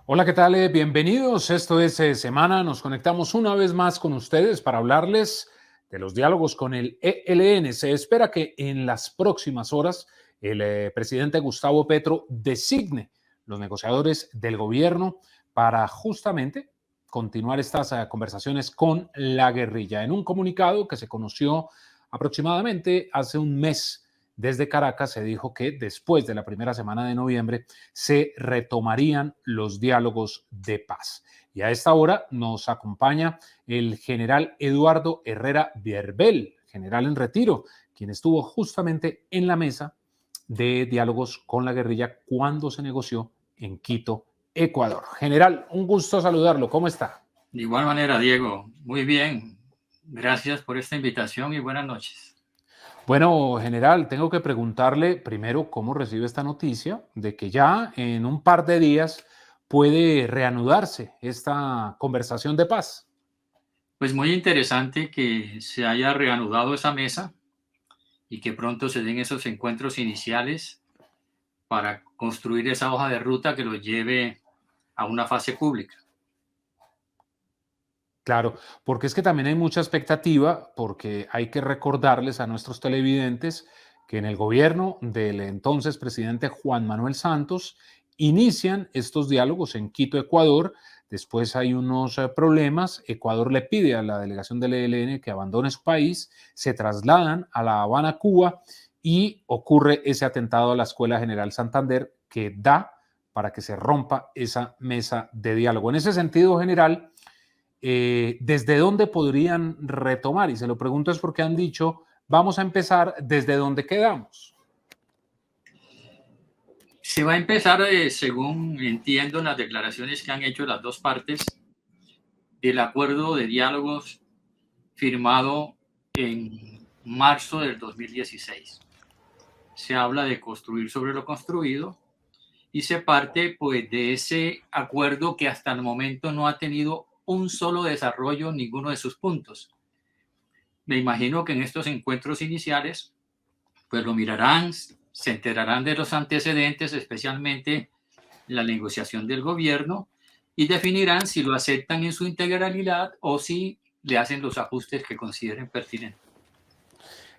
Hola, ¿qué tal? Bienvenidos. Esto es Semana. Nos conectamos una vez más con ustedes para hablarles de los diálogos con el ELN. Se espera que en las próximas horas el presidente Gustavo Petro designe los negociadores del gobierno para justamente continuar estas conversaciones con la guerrilla. En un comunicado que se conoció aproximadamente hace un mes desde Caracas, se dijo que después de la primera semana de noviembre se retomarían los diálogos de paz. Y a esta hora nos acompaña el general Eduardo Herrera Bierbel, general en retiro, quien estuvo justamente en la mesa de diálogos con la guerrilla cuando se negoció en Quito, Ecuador. General, un gusto saludarlo. ¿Cómo está? De igual manera, Diego, muy bien. Gracias por esta invitación y buenas noches. Bueno, general, tengo que preguntarle primero cómo recibe esta noticia de que ya en un par de días puede reanudarse esta conversación de paz. Pues muy interesante que se haya reanudado esa mesa y que pronto se den esos encuentros iniciales para construir esa hoja de ruta que lo lleve a una fase pública. Claro, porque es que también hay mucha expectativa, porque hay que recordarles a nuestros televidentes que en el gobierno del entonces presidente Juan Manuel Santos inician estos diálogos en Quito, Ecuador. Después hay unos problemas. Ecuador le pide a la delegación del ELN que abandone su país, se trasladan a La Habana, Cuba, y ocurre ese atentado a la Escuela General Santander que da para que se rompa esa mesa de diálogo. En ese sentido, general, ¿desde dónde podrían retomar? Y se lo pregunto es porque han dicho, vamos a empezar desde donde quedamos. Se va a empezar, según entiendo en las declaraciones que han hecho las dos partes, del acuerdo de diálogos firmado en marzo del 2016. Se habla de construir sobre lo construido y se parte pues de ese acuerdo que hasta el momento no ha tenido un solo desarrollo en ninguno de sus puntos. Me imagino que en estos encuentros iniciales pues lo mirarán, se enterarán de los antecedentes, especialmente la negociación del gobierno, y definirán si lo aceptan en su integralidad o si le hacen los ajustes que consideren pertinentes.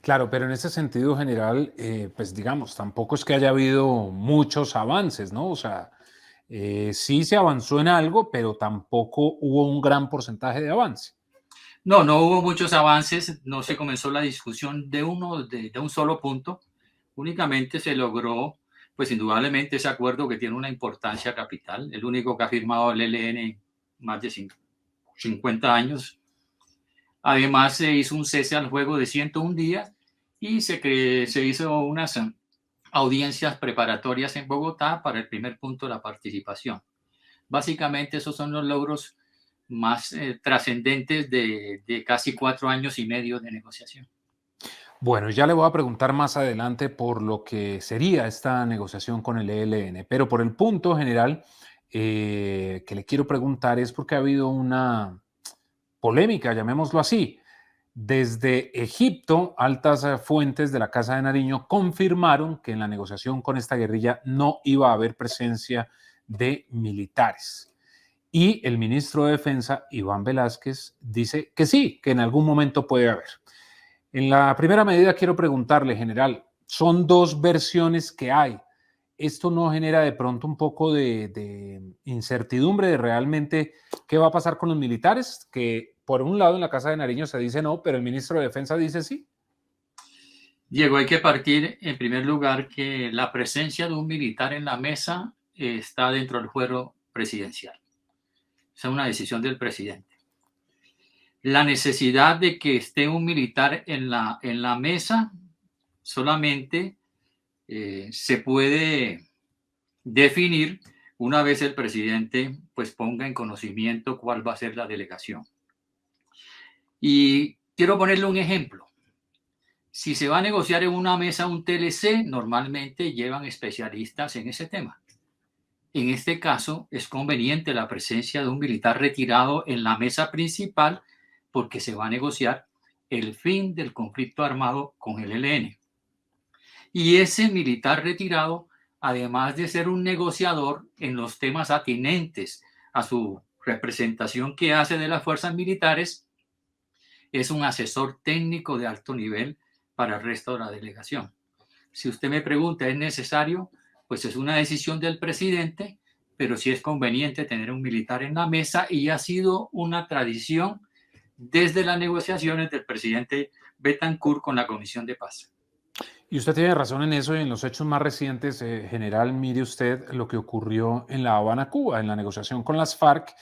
Claro, pero en ese sentido general, pues digamos, tampoco es que haya habido muchos avances, ¿no? O sea, sí se avanzó en algo, pero tampoco hubo un gran porcentaje de avance. No, no hubo muchos avances, no se comenzó la discusión de un solo punto, únicamente se logró, pues indudablemente ese acuerdo que tiene una importancia capital, el único que ha firmado el ELN en más de 50 años. Además se hizo un cese al fuego de 101 días y se hizo unas audiencias preparatorias en Bogotá para el primer punto de la participación. Básicamente esos son los logros más trascendentes de casi 4 años y medio de negociación. Bueno, ya le voy a preguntar más adelante por lo que sería esta negociación con el ELN, pero por el punto general que le quiero preguntar es porque ha habido una polémica, llamémoslo así. Desde Egipto, altas fuentes de la Casa de Nariño confirmaron que en la negociación con esta guerrilla no iba a haber presencia de militares. Y el ministro de Defensa, Iván Velázquez, dice que sí, que en algún momento puede haber. En la primera medida quiero preguntarle, general, son dos versiones que hay. ¿Esto no genera de pronto un poco de incertidumbre de realmente qué va a pasar con los militares? Que por un lado en la Casa de Nariño se dice no, pero el ministro de Defensa dice sí. Diego, hay que partir en primer lugar que la presencia de un militar en la mesa está dentro del fuero presidencial. Esa es una decisión del presidente. La necesidad de que esté un militar en la mesa solamente se puede definir una vez el presidente pues ponga en conocimiento cuál va a ser la delegación. Y quiero ponerle un ejemplo. Si se va a negociar en una mesa un TLC, normalmente llevan especialistas en ese tema. En este caso, es conveniente la presencia de un militar retirado en la mesa principal porque se va a negociar el fin del conflicto armado con el ELN. Y ese militar retirado además de ser un negociador en los temas atinentes a su representación que hace de las fuerzas militares, es un asesor técnico de alto nivel para el resto de la delegación. Si usted me pregunta, ¿es necesario? Pues es una decisión del presidente, pero sí es conveniente tener un militar en la mesa y ha sido una tradición desde las negociaciones del presidente Betancourt con la Comisión de Paz. Y usted tiene razón en eso, y en los hechos más recientes, general, mire usted lo que ocurrió en La Habana, Cuba, en la negociación con las FARC,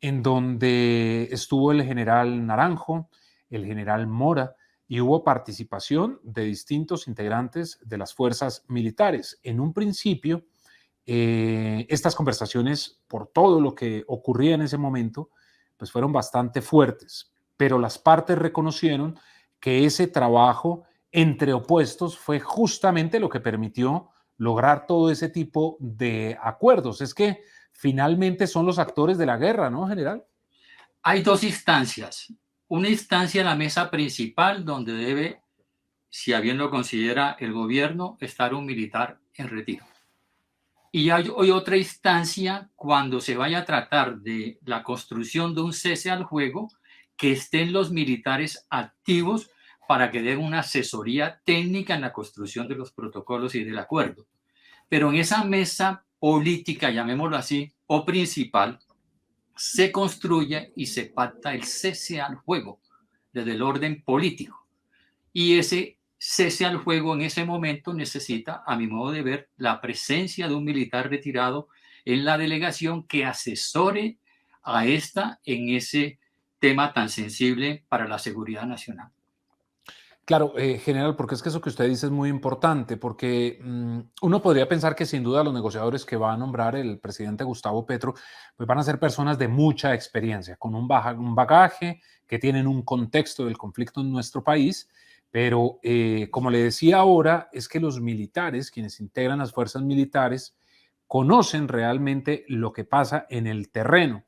en donde estuvo el general Naranjo, el general Mora, y hubo participación de distintos integrantes de las fuerzas militares. En un principio, estas conversaciones, por todo lo que ocurría en ese momento, pues fueron bastante fuertes, pero las partes reconocieron que ese trabajo entre opuestos fue justamente lo que permitió lograr todo ese tipo de acuerdos. Es que finalmente son los actores de la guerra, ¿no, general? Hay dos instancias. Una instancia en la mesa principal donde debe, si a bien lo considera el gobierno, estar un militar en retiro. Y hay otra instancia cuando se vaya a tratar de la construcción de un cese al fuego, que estén los militares activos para que den una asesoría técnica en la construcción de los protocolos y del acuerdo. Pero en esa mesa política, llamémoslo así, o principal, se construye y se pacta el cese al fuego desde el orden político. Y ese cese al fuego en ese momento necesita, a mi modo de ver, la presencia de un militar retirado en la delegación que asesore a esta en ese tema tan sensible para la seguridad nacional. Claro, general, porque es que eso que usted dice es muy importante, porque uno podría pensar que sin duda los negociadores que va a nombrar el presidente Gustavo Petro, pues van a ser personas de mucha experiencia, con un bagaje, que tienen un contexto del conflicto en nuestro país, pero como le decía ahora, es que los militares, quienes integran las fuerzas militares, conocen realmente lo que pasa en el terreno,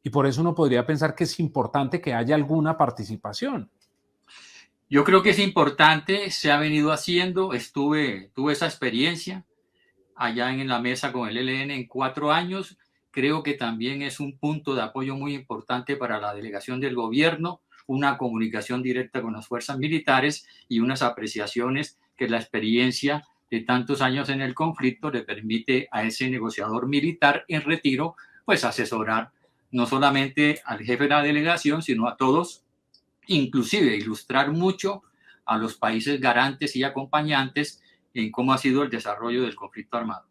y por eso uno podría pensar que es importante que haya alguna participación. Yo creo que es importante, se ha venido haciendo, tuve esa experiencia allá en la mesa con el ELN en 4 años. Creo que también es un punto de apoyo muy importante para la delegación del gobierno, una comunicación directa con las fuerzas militares y unas apreciaciones que la experiencia de tantos años en el conflicto le permite a ese negociador militar en retiro, pues asesorar no solamente al jefe de la delegación, sino a todos, inclusive ilustrar mucho a los países garantes y acompañantes en cómo ha sido el desarrollo del conflicto armado.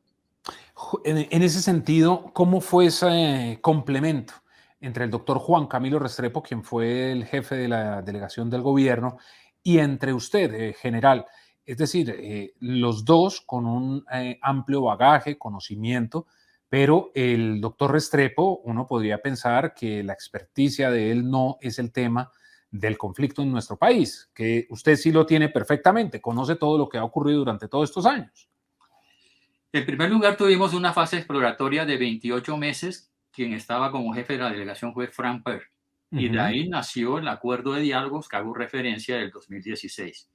En ese sentido, ¿cómo fue ese complemento entre el doctor Juan Camilo Restrepo, quien fue el jefe de la delegación del gobierno, y entre usted, general? Es decir, los dos con un amplio bagaje, conocimiento, pero el doctor Restrepo, uno podría pensar que la experticia de él no es el tema del conflicto en nuestro país, que usted sí lo tiene perfectamente, conoce todo lo que ha ocurrido durante todos estos años. En primer lugar, tuvimos una fase exploratoria de 28 meses. Quien estaba como jefe de la delegación fue Frank Per. Y de Ujú. ahí nació el acuerdo de diálogos que hago referencia del 2016.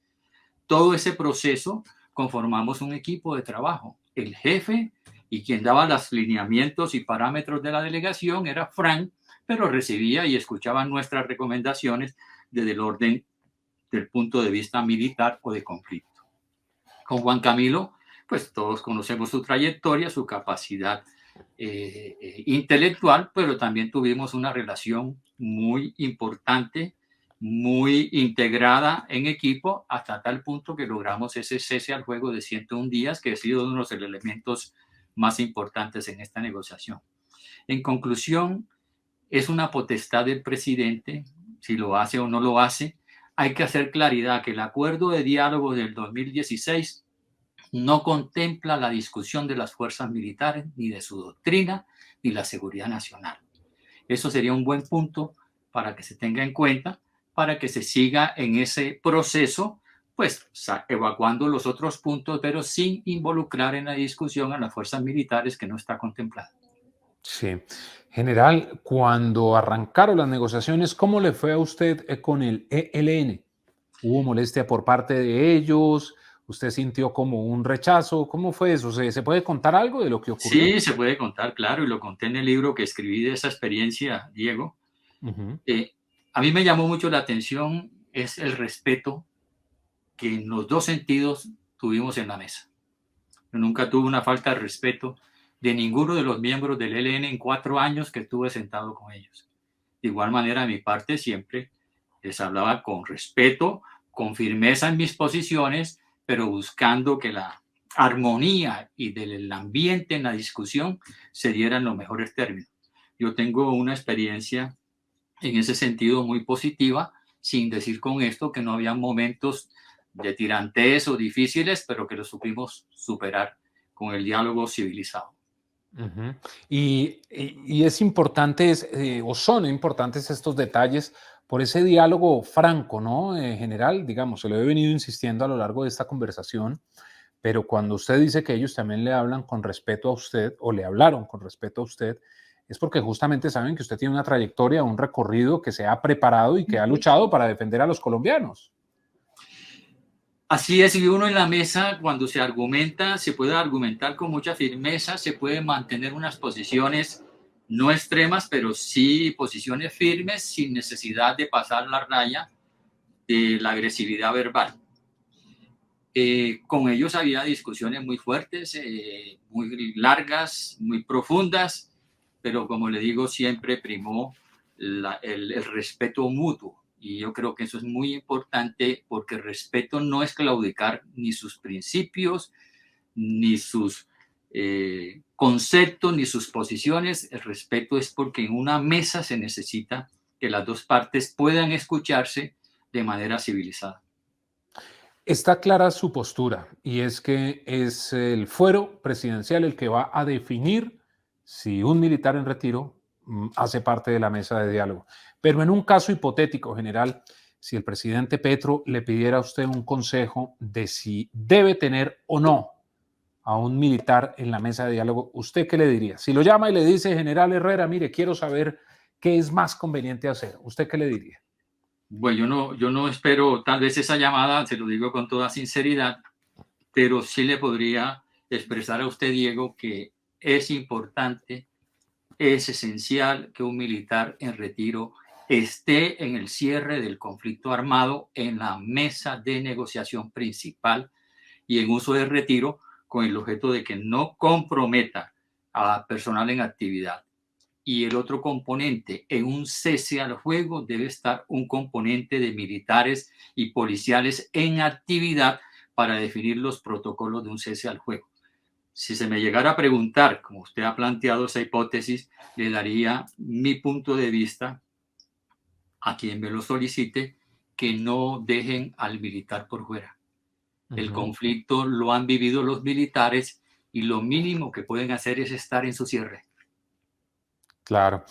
Todo ese proceso conformamos un equipo de trabajo. El jefe y quien daba los lineamientos y parámetros de la delegación era Frank, pero recibía y escuchaba nuestras recomendaciones desde el orden del punto de vista militar o de conflicto. Con Juan Camilo, pues todos conocemos su trayectoria, su capacidad intelectual, pero también tuvimos una relación muy importante, muy integrada en equipo, hasta tal punto que logramos ese cese al fuego de 101 días, que ha sido uno de los elementos más importantes en esta negociación. En conclusión, es una potestad del presidente, si lo hace o no lo hace. Hay que hacer claridad que el acuerdo de diálogo del 2016 no contempla la discusión de las fuerzas militares, ni de su doctrina, ni la seguridad nacional. Eso sería un buen punto para que se tenga en cuenta, para que se siga en ese proceso, pues evacuando los otros puntos, pero sin involucrar en la discusión a las fuerzas militares que no está contemplada. Sí. General, cuando arrancaron las negociaciones, ¿cómo le fue a usted con el ELN? ¿Hubo molestia por parte de ellos? ¿Usted sintió como un rechazo? ¿Cómo fue eso? ¿Se puede contar algo de lo que ocurrió? Sí, se puede contar, claro, y lo conté en el libro que escribí de esa experiencia, Diego. Ujú. A mí me llamó mucho la atención es el respeto que en los dos sentidos tuvimos en la mesa. Yo nunca tuve una falta de respeto de ninguno de los miembros del ELN en 4 años que estuve sentado con ellos. De igual manera, de mi parte, siempre les hablaba con respeto, con firmeza en mis posiciones, pero buscando que la armonía y del ambiente en la discusión se dieran los mejores términos. Yo tengo una experiencia en ese sentido muy positiva, sin decir con esto que no había momentos de tirantes o difíciles, pero que los supimos superar con el diálogo civilizado. Ujú. Y es importante, o son importantes estos detalles por ese diálogo franco, ¿no? En general, digamos, se lo he venido insistiendo a lo largo de esta conversación, pero cuando usted dice que ellos también le hablan con respeto a usted o le hablaron con respeto a usted, es porque justamente saben que usted tiene una trayectoria, un recorrido que se ha preparado y que ha luchado para defender a los colombianos. Así es, y uno en la mesa, cuando se argumenta, se puede argumentar con mucha firmeza, se puede mantener unas posiciones no extremas, pero sí posiciones firmes, sin necesidad de pasar la raya de la agresividad verbal. Con ellos había discusiones muy fuertes, muy largas, muy profundas, pero como le digo, siempre primó el respeto mutuo. Y yo creo que eso es muy importante porque el respeto no es claudicar ni sus principios, ni sus conceptos, ni sus posiciones. El respeto es porque en una mesa se necesita que las dos partes puedan escucharse de manera civilizada. Está clara su postura y es que es el fuero presidencial el que va a definir si un militar en retiro hace parte de la mesa de diálogo. Pero en un caso hipotético, general, si el presidente Petro le pidiera a usted un consejo de si debe tener o no a un militar en la mesa de diálogo, ¿usted qué le diría? Si lo llama y le dice, general Herrera, mire, quiero saber qué es más conveniente hacer, ¿usted qué le diría? Bueno, yo no espero tal vez esa llamada, se lo digo con toda sinceridad, pero sí le podría expresar a usted, Diego, que es importante, es esencial que un militar en retiro esté en el cierre del conflicto armado en la mesa de negociación principal y en uso de retiro con el objeto de que no comprometa a personal en actividad. Y el otro componente, en un cese al fuego debe estar un componente de militares y policiales en actividad para definir los protocolos de un cese al fuego. Si se me llegara a preguntar, como usted ha planteado esa hipótesis, le daría mi punto de vista a quien me lo solicite, que no dejen al militar por fuera. El Ujú, conflicto lo han vivido los militares y lo mínimo que pueden hacer es estar en su cierre. claro.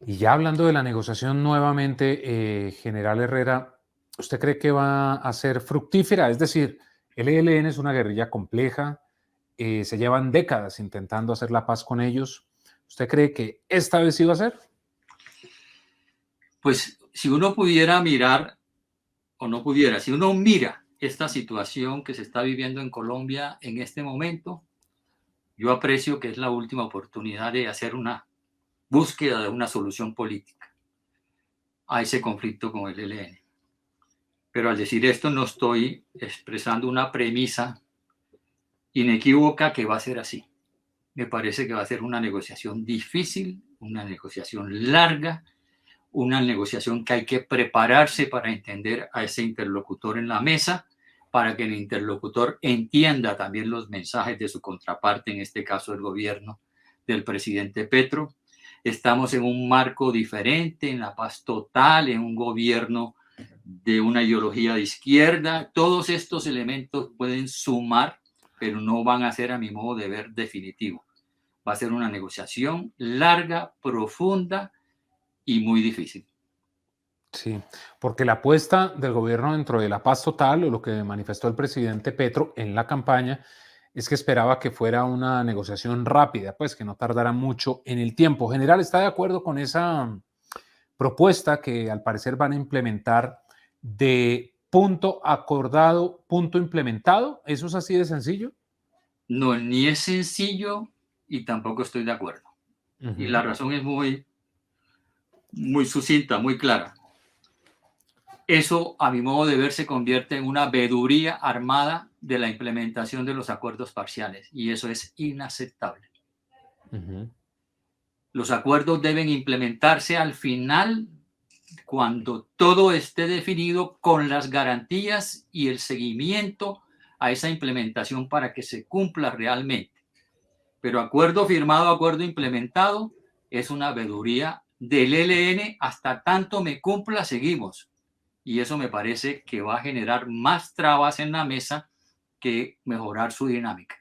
Y ya hablando de la negociación nuevamente, general Herrera, ¿usted cree que va a ser fructífera? Es decir, el ELN es una guerrilla compleja, se llevan décadas intentando hacer la paz con ellos. ¿Usted cree que esta vez sí va a ser? Pues si uno pudiera mirar, o no pudiera, si uno mira esta situación que se está viviendo en Colombia en este momento, yo aprecio que es la última oportunidad de hacer una búsqueda de una solución política a ese conflicto con el ELN. Pero al decir esto no estoy expresando una premisa inequívoca que va a ser así. Me parece que va a ser una negociación difícil, una negociación larga, una negociación que hay que prepararse para entender a ese interlocutor en la mesa, para que el interlocutor entienda también los mensajes de su contraparte, en este caso el gobierno del presidente Petro. Estamos en un marco diferente, en la paz total, en un gobierno de una ideología de izquierda. Todos estos elementos pueden sumar, pero no van a ser, a mi modo de ver, definitivo. Va a ser una negociación larga, profunda y muy difícil. Sí, porque la apuesta del gobierno dentro de la paz total, o lo que manifestó el presidente Petro en la campaña, es que esperaba que fuera una negociación rápida, pues que no tardara mucho en el tiempo. General, ¿está de acuerdo con esa propuesta que al parecer van a implementar de punto acordado, punto implementado. ¿Eso es así de sencillo? No, ni es sencillo y tampoco estoy de acuerdo. Y la razón es muy sucinta, muy clara. Eso, a mi modo de ver, se convierte en una veeduría armada de la implementación de los acuerdos parciales, y eso es inaceptable. Los acuerdos deben implementarse al final, cuando todo esté definido, con las garantías y el seguimiento a esa implementación para que se cumpla realmente. Pero acuerdo firmado, acuerdo implementado, es una veeduría del ELN. Hasta tanto me cumpla, seguimos. Y eso me parece que va a generar más trabas en la mesa que mejorar su dinámica.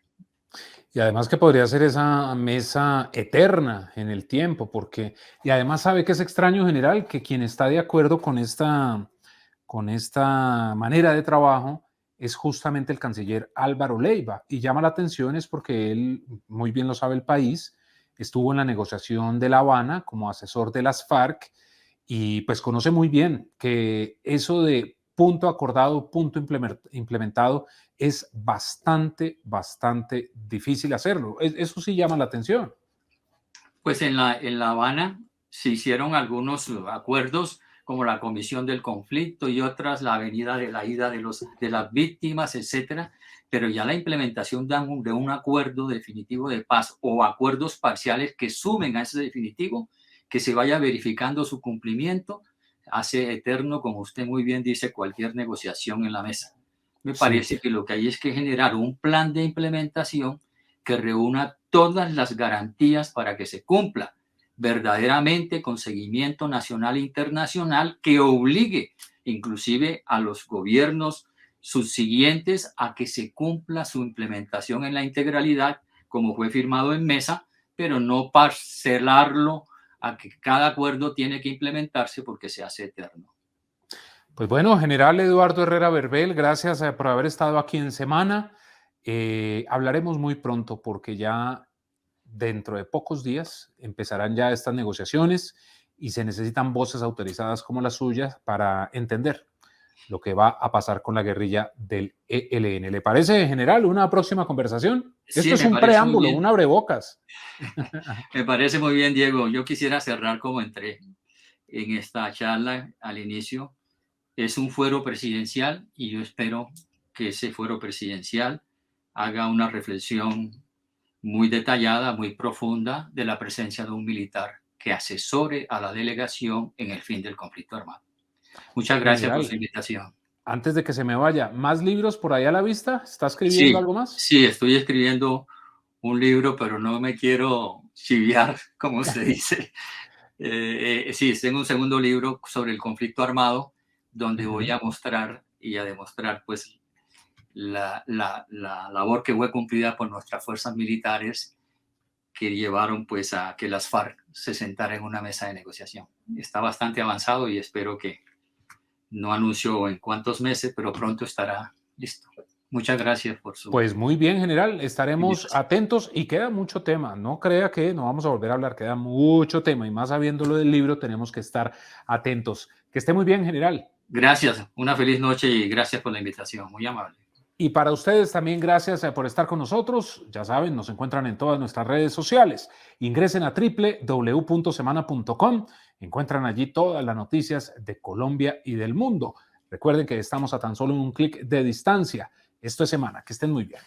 Y además que podría ser esa mesa eterna en el tiempo, porque, y además sabe que es extraño, general, que quien está de acuerdo con esta manera de trabajo es justamente el canciller Álvaro Leiva, y llama la atención es porque él, muy bien lo sabe el país, estuvo en la negociación de La Habana como asesor de las FARC, y pues conoce muy bien que eso de punto acordado, punto implementado, es bastante difícil hacerlo. Eso sí llama la atención. Pues en La Habana se hicieron algunos acuerdos, como la Comisión del Conflicto y otras, la Avenida de la Ida de las Víctimas, etcétera, pero ya la implementación de un acuerdo definitivo de paz o acuerdos parciales que sumen a ese definitivo, que se vaya verificando su cumplimiento, hace eterno, como usted muy bien dice, cualquier negociación en la mesa. Me parece que lo que hay es que generar un plan de implementación que reúna todas las garantías para que se cumpla verdaderamente, con seguimiento nacional e internacional, que obligue inclusive a los gobiernos subsiguientes a que se cumpla su implementación en la integralidad, como fue firmado en mesa, pero no parcelarlo a que cada acuerdo tiene que implementarse porque se hace eterno. Pues bueno, general Eduardo Herrera Berbel, gracias por haber estado aquí en Semana. Hablaremos muy pronto porque ya dentro de pocos días empezarán ya estas negociaciones y se necesitan voces autorizadas como las suyas para entender lo que va a pasar con la guerrilla del ELN. ¿Le parece, general, una próxima conversación? Sí, esto es un preámbulo, un abrebocas. Me parece muy bien, Diego. Yo quisiera cerrar como entré en esta charla al inicio. Es un fuero presidencial y yo espero que ese fuero presidencial haga una reflexión muy detallada, muy profunda de la presencia de un militar que asesore a la delegación en el fin del conflicto armado. Muchas gracias, general, por su invitación. Antes de que se me vaya, ¿más libros por ahí a la vista? ¿Está escribiendo algo más? Sí, estoy escribiendo un libro, pero no me quiero chiviar, como se dice. Sí, tengo un segundo libro sobre el conflicto armado, donde voy a mostrar y a demostrar pues la labor que fue cumplida por nuestras fuerzas militares, que llevaron pues a que las FARC se sentaran en una mesa de negociación. Está bastante avanzado y espero que, no anuncio en cuántos meses, pero pronto estará listo. Muchas gracias por su... Pues muy bien, general, estaremos atentos y queda mucho tema. No crea que no vamos a volver a hablar, queda mucho tema y más sabiendo lo del libro tenemos que estar atentos. Que esté muy bien, general. Gracias, una feliz noche y gracias por la invitación, muy amable. Y para ustedes también gracias por estar con nosotros. Ya saben, nos encuentran en todas nuestras redes sociales. Ingresen a www.semana.com. Encuentran allí todas las noticias de Colombia y del mundo. Recuerden que estamos a tan solo un clic de distancia. Esto es Semana. Que estén muy bien.